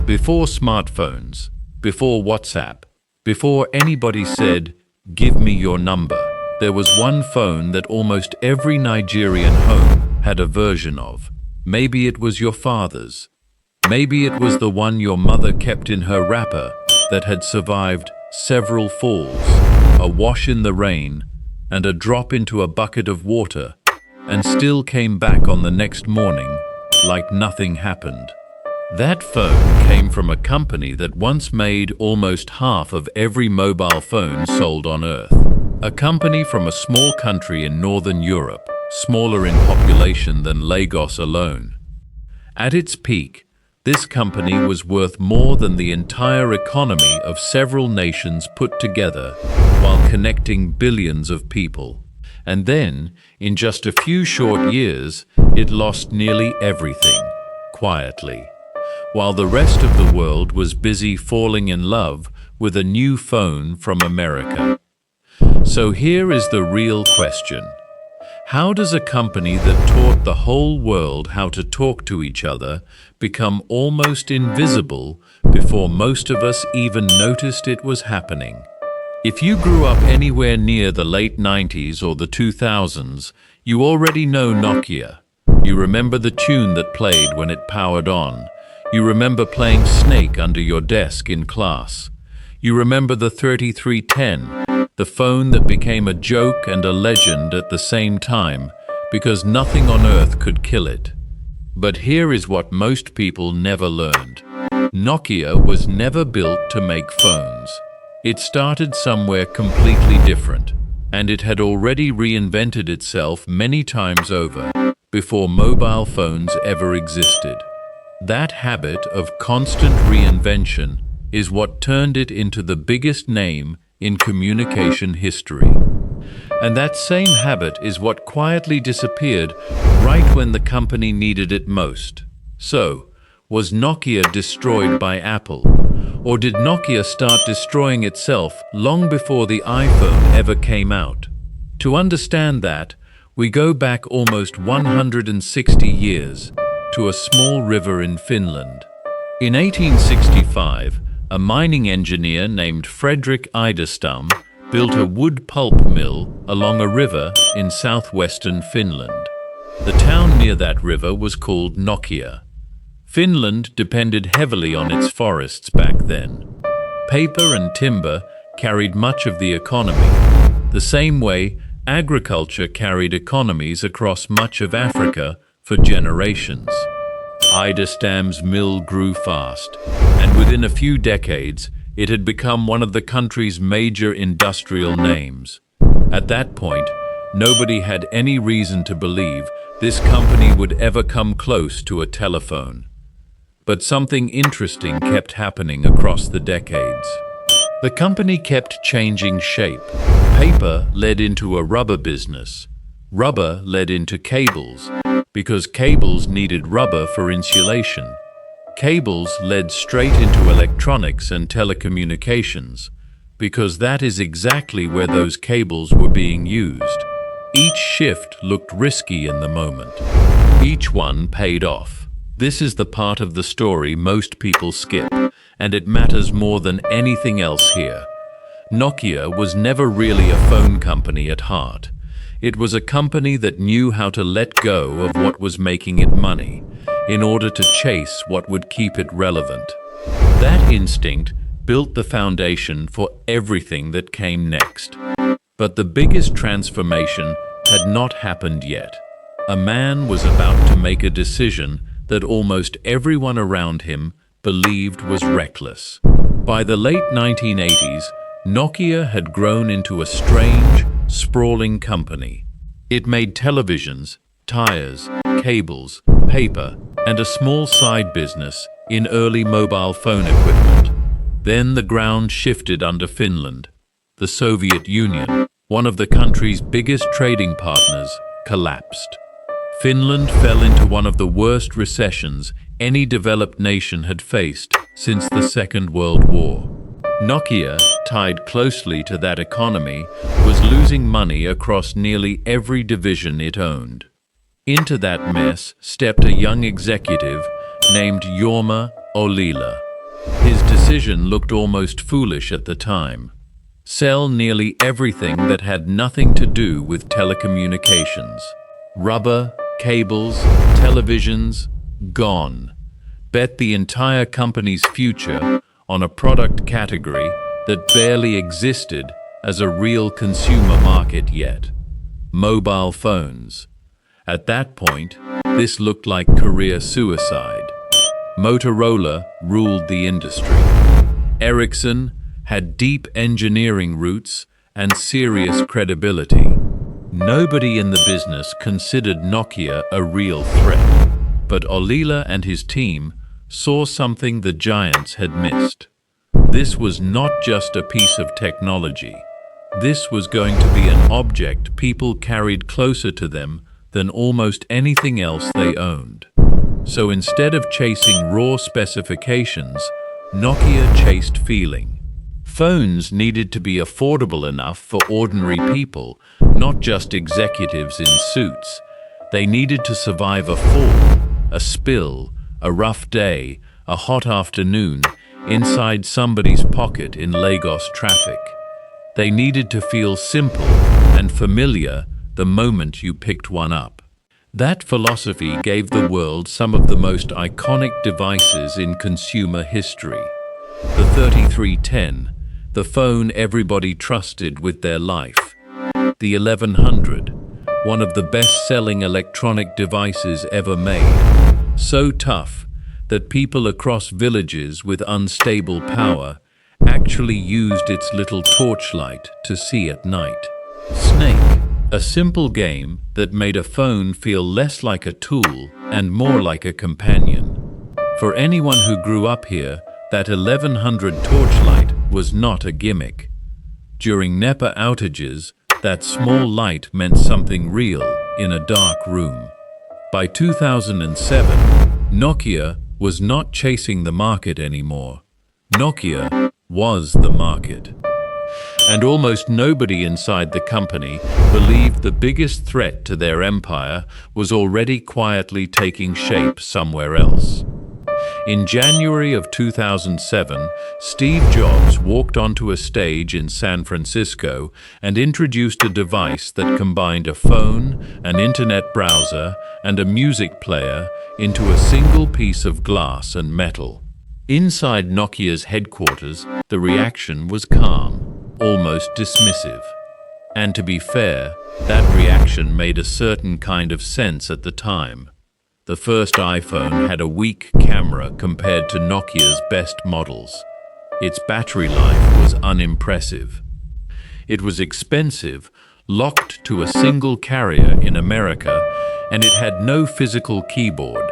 Before smartphones, before WhatsApp, before anybody said, "Give me your number," there was one phone that almost every Nigerian home had a version of. Maybe it was your father's. Maybe it was the one your mother kept in her wrapper that had survived several falls, a wash in the rain, and a drop into a bucket of water, and still came back on the next morning like nothing happened. That phone came from a company that once made almost half of every mobile phone sold on Earth. A company from a small country in Northern Europe, smaller in population than Lagos alone. At its peak, this company was worth more than the entire economy of several nations put together while connecting billions of people. And then, in just a few short years, it lost nearly everything, quietly, while the rest of the world was busy falling in love with a new phone from America. So here is the real question. How does a company that taught the whole world how to talk to each other become almost invisible before most of us even noticed it was happening? If you grew up anywhere near the late 90s or the 2000s, you already know Nokia. You remember the tune that played when it powered on. You remember playing Snake under your desk in class. You remember the 3310, the phone that became a joke and a legend at the same time because nothing on earth could kill it. But here is what most people never learned. Nokia was never built to make phones. It started somewhere completely different, and it had already reinvented itself many times over before mobile phones ever existed. That habit of constant reinvention is what turned it into the biggest name in communication history. And that same habit is what quietly disappeared right when the company needed it most. So, was Nokia destroyed by Apple? Or did Nokia start destroying itself long before the iPhone ever came out? To understand that, we go back almost 160 years to a small river in Finland. In 1865, a mining engineer named Frederick Idestam built a wood pulp mill along a river in southwestern Finland. The town near that river was called Nokia. Finland depended heavily on its forests back then. Paper and timber carried much of the economy, the same way agriculture carried economies across much of Africa for generations. Idestam's mill grew fast, and within a few decades, it had become one of the country's major industrial names. At that point, nobody had any reason to believe this company would ever come close to a telephone. But something interesting kept happening across the decades. The company kept changing shape. Paper led into a rubber business. Rubber led into cables, because cables needed rubber for insulation. Cables led straight into electronics and telecommunications, because that is exactly where those cables were being used. Each shift looked risky in the moment. Each one paid off. This is the part of the story most people skip, and it matters more than anything else here. Nokia was never really a phone company at heart. It was a company that knew how to let go of what was making it money in order to chase what would keep it relevant. That instinct built the foundation for everything that came next. But the biggest transformation had not happened yet. A man was about to make a decision that almost everyone around him believed was reckless. By the late 1980s, Nokia had grown into a strange, sprawling company. It made televisions, tires, cables, paper, and a small side business in early mobile phone equipment. Then the ground shifted under Finland. The Soviet Union, one of the country's biggest trading partners, collapsed. Finland fell into one of the worst recessions any developed nation had faced since the Second World War. Nokia, tied closely to that economy, was losing money across nearly every division it owned. Into that mess stepped a young executive named Jorma Ollila. His decision looked almost foolish at the time. Sell nearly everything that had nothing to do with telecommunications. Rubber, cables, televisions, gone. Bet the entire company's future on a product category that barely existed as a real consumer market yet. Mobile phones. At that point, this looked like career suicide. Motorola ruled the industry. Ericsson had deep engineering roots and serious credibility. Nobody in the business considered Nokia a real threat, but Olila and his team saw something the giants had missed. This was not just a piece of technology. This was going to be an object people carried closer to them than almost anything else they owned. So instead of chasing raw specifications, Nokia chased feeling. Phones needed to be affordable enough for ordinary people, not just executives in suits. They needed to survive a fall, a spill, a rough day, a hot afternoon, inside somebody's pocket in Lagos traffic. They needed to feel simple and familiar the moment you picked one up. That philosophy gave the world some of the most iconic devices in consumer history. The 3310, the phone everybody trusted with their life. The 1100, one of the best-selling electronic devices ever made. So tough that people across villages with unstable power actually used its little torchlight to see at night. Snake, a simple game that made a phone feel less like a tool and more like a companion. For anyone who grew up here, that 1100 torchlight was not a gimmick. During NEPA outages, that small light meant something real in a dark room. By 2007, Nokia was not chasing the market anymore. Nokia was the market. And almost nobody inside the company believed the biggest threat to their empire was already quietly taking shape somewhere else. In January of 2007, Steve Jobs walked onto a stage in San Francisco and introduced a device that combined a phone, an internet browser, and a music player into a single piece of glass and metal. Inside Nokia's headquarters, the reaction was calm, almost dismissive. And to be fair, that reaction made a certain kind of sense at the time. The first iPhone had a weak camera compared to Nokia's best models. Its battery life was unimpressive. It was expensive, locked to a single carrier in America, and it had no physical keyboard,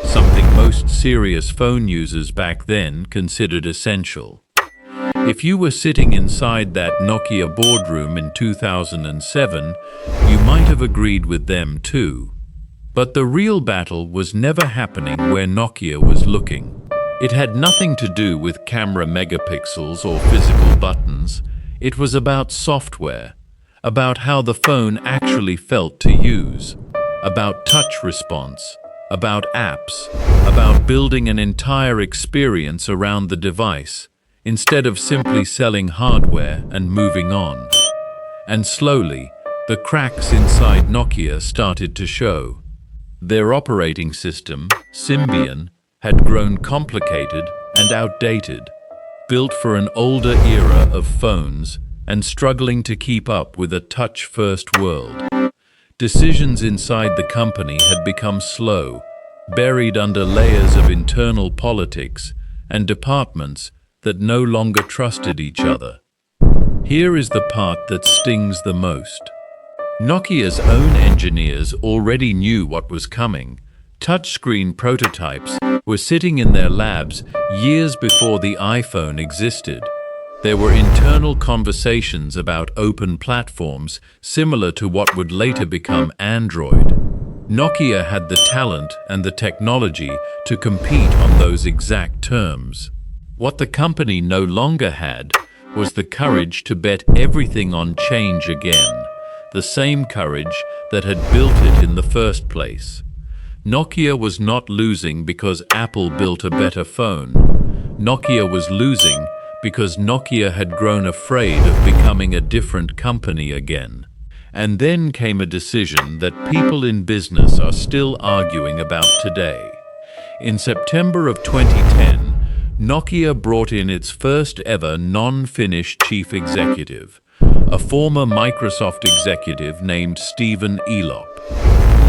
something most serious phone users back then considered essential. If you were sitting inside that Nokia boardroom in 2007, you might have agreed with them too. But the real battle was never happening where Nokia was looking. It had nothing to do with camera megapixels or physical buttons. It was about software, about how the phone actually felt to use, about touch response, about apps, about building an entire experience around the device, instead of simply selling hardware and moving on. And slowly, the cracks inside Nokia started to show. Their operating system, Symbian, had grown complicated and outdated, built for an older era of phones and struggling to keep up with a touch-first world. Decisions inside the company had become slow, buried under layers of internal politics and departments that no longer trusted each other. Here is the part that stings the most. Nokia's own engineers already knew what was coming. Touchscreen prototypes were sitting in their labs years before the iPhone existed. There were internal conversations about open platforms similar to what would later become Android. Nokia had the talent and the technology to compete on those exact terms. What the company no longer had was the courage to bet everything on change again. The same courage that had built it in the first place. Nokia was not losing because Apple built a better phone, Nokia was losing because Nokia had grown afraid of becoming a different company again. And then came a decision that people in business are still arguing about today. In September of 2010, Nokia brought in its first ever non-Finnish chief executive, a former Microsoft executive named Stephen Elop.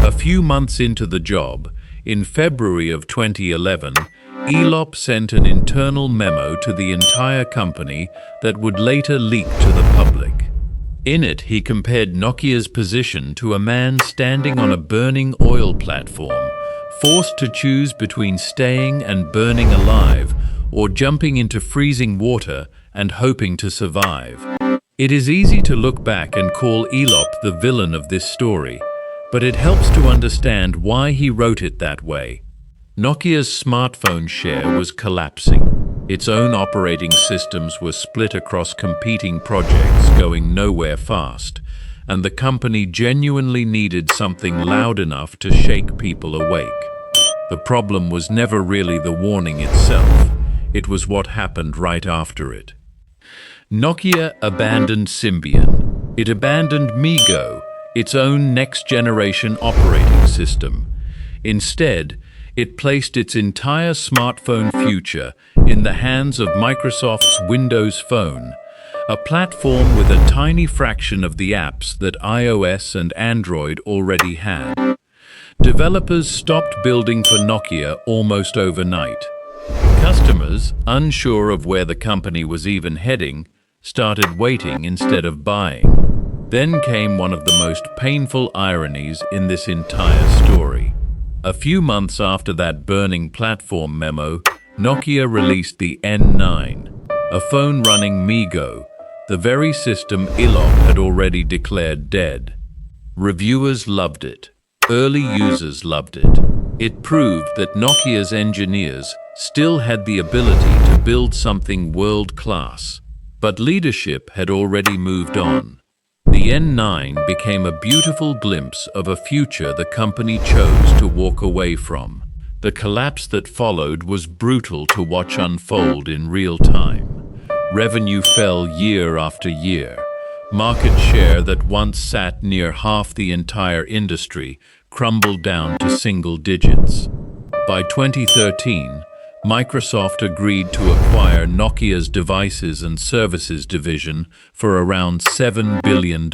A few months into the job, in February of 2011, Elop sent an internal memo to the entire company that would later leak to the public. In it, he compared Nokia's position to a man standing on a burning oil platform, forced to choose between staying and burning alive or jumping into freezing water and hoping to survive. It is easy to look back and call Elop the villain of this story, but it helps to understand why he wrote it that way. Nokia's smartphone share was collapsing. Its own operating systems were split across competing projects going nowhere fast, and the company genuinely needed something loud enough to shake people awake. The problem was never really the warning itself. It was what happened right after it. Nokia abandoned Symbian. It abandoned MeeGo, its own next-generation operating system. Instead, it placed its entire smartphone future in the hands of Microsoft's Windows Phone, a platform with a tiny fraction of the apps that iOS and Android already had. Developers stopped building for Nokia almost overnight. Customers, unsure of where the company was even heading, started waiting instead of buying. Then came one of the most painful ironies in this entire story. A few months after that burning platform memo, Nokia released the N9, a phone running MeeGo, the very system Elop had already declared dead. Reviewers loved it. Early users loved it. It proved that Nokia's engineers still had the ability to build something world-class, but leadership had already moved on. The N9 became a beautiful glimpse of a future the company chose to walk away from. The collapse that followed was brutal to watch unfold in real time. Revenue fell year after year. Market share that once sat near half the entire industry crumbled down to single digits. By 2013, Microsoft agreed to acquire Nokia's Devices and Services division for around $7 billion.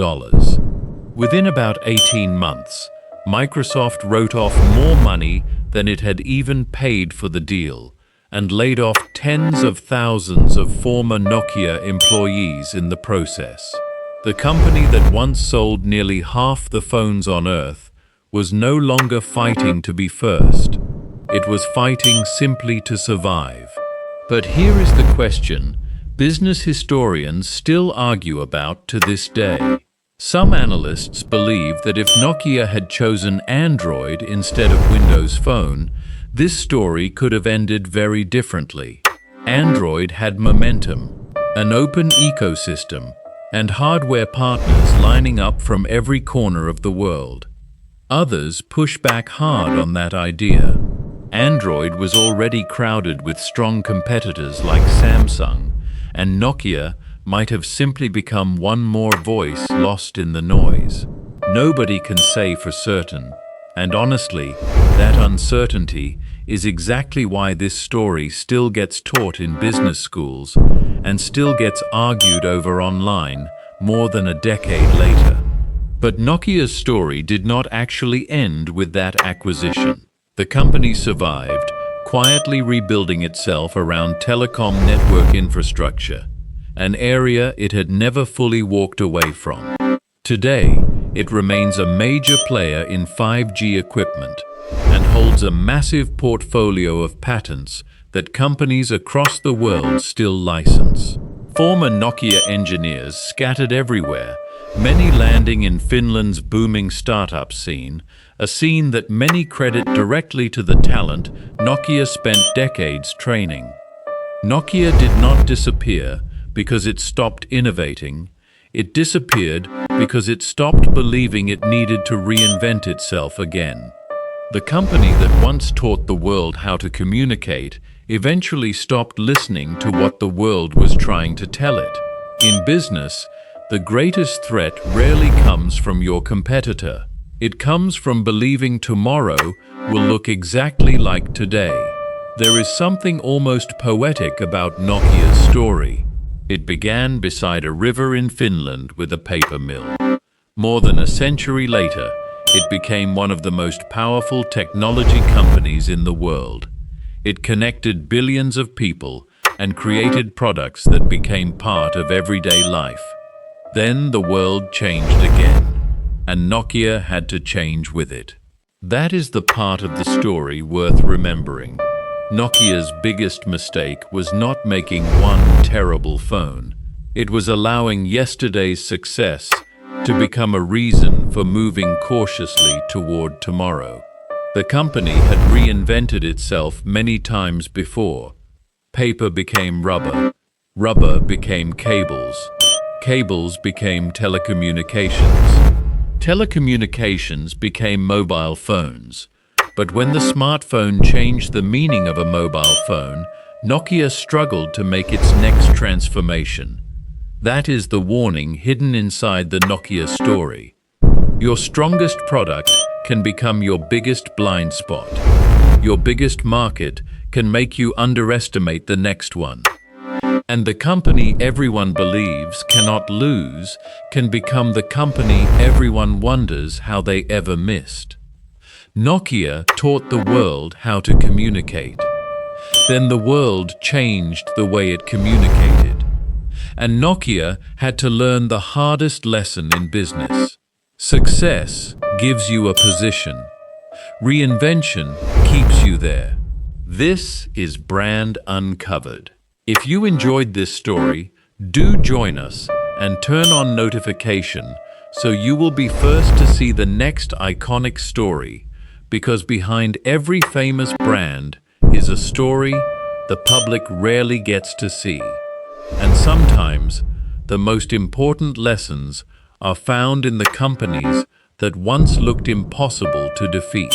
Within about 18 months, Microsoft wrote off more money than it had even paid for the deal and laid off tens of thousands of former Nokia employees in the process. The company that once sold nearly half the phones on Earth was no longer fighting to be first. It was fighting simply to survive. But here is the question business historians still argue about to this day. Some analysts believe that if Nokia had chosen Android instead of Windows Phone, this story could have ended very differently. Android had momentum, an open ecosystem, and hardware partners lining up from every corner of the world. Others push back hard on that idea. Android was already crowded with strong competitors like Samsung, and Nokia might have simply become one more voice lost in the noise. Nobody can say for certain, and honestly, that uncertainty is exactly why this story still gets taught in business schools and still gets argued over online more than a decade later. But Nokia's story did not actually end with that acquisition. The company survived, quietly rebuilding itself around telecom network infrastructure, an area it had never fully walked away from. Today, it remains a major player in 5G equipment and holds a massive portfolio of patents that companies across the world still license. Former Nokia engineers scattered everywhere, many landing in Finland's booming startup scene, a scene that many credit directly to the talent Nokia spent decades training. Nokia did not disappear because it stopped innovating. It disappeared because it stopped believing it needed to reinvent itself again. The company that once taught the world how to communicate eventually stopped listening to what the world was trying to tell it. In business, the greatest threat rarely comes from your competitor. It comes from believing tomorrow will look exactly like today. There is something almost poetic about Nokia's story. It began beside a river in Finland with a paper mill. More than a century later, it became one of the most powerful technology companies in the world. It connected billions of people and created products that became part of everyday life. Then the world changed again, and Nokia had to change with it. That is the part of the story worth remembering. Nokia's biggest mistake was not making one terrible phone. It was allowing yesterday's success to become a reason for moving cautiously toward tomorrow. The company had reinvented itself many times before. Paper became rubber, rubber became cables, cables became telecommunications, telecommunications became mobile phones. But when the smartphone changed the meaning of a mobile phone, Nokia struggled to make its next transformation. That is the warning hidden inside the Nokia story. Your strongest product can become your biggest blind spot. Your biggest market can make you underestimate the next one. And the company everyone believes cannot lose can become the company everyone wonders how they ever missed. Nokia taught the world how to communicate. Then the world changed the way it communicated. And Nokia had to learn the hardest lesson in business. Success gives you a position. Reinvention keeps you there. This is Brand Uncovered. If you enjoyed this story, do join us and turn on notification so you will be first to see the next iconic story. Because behind every famous brand is a story the public rarely gets to see. And sometimes, the most important lessons are found in the companies that once looked impossible to defeat.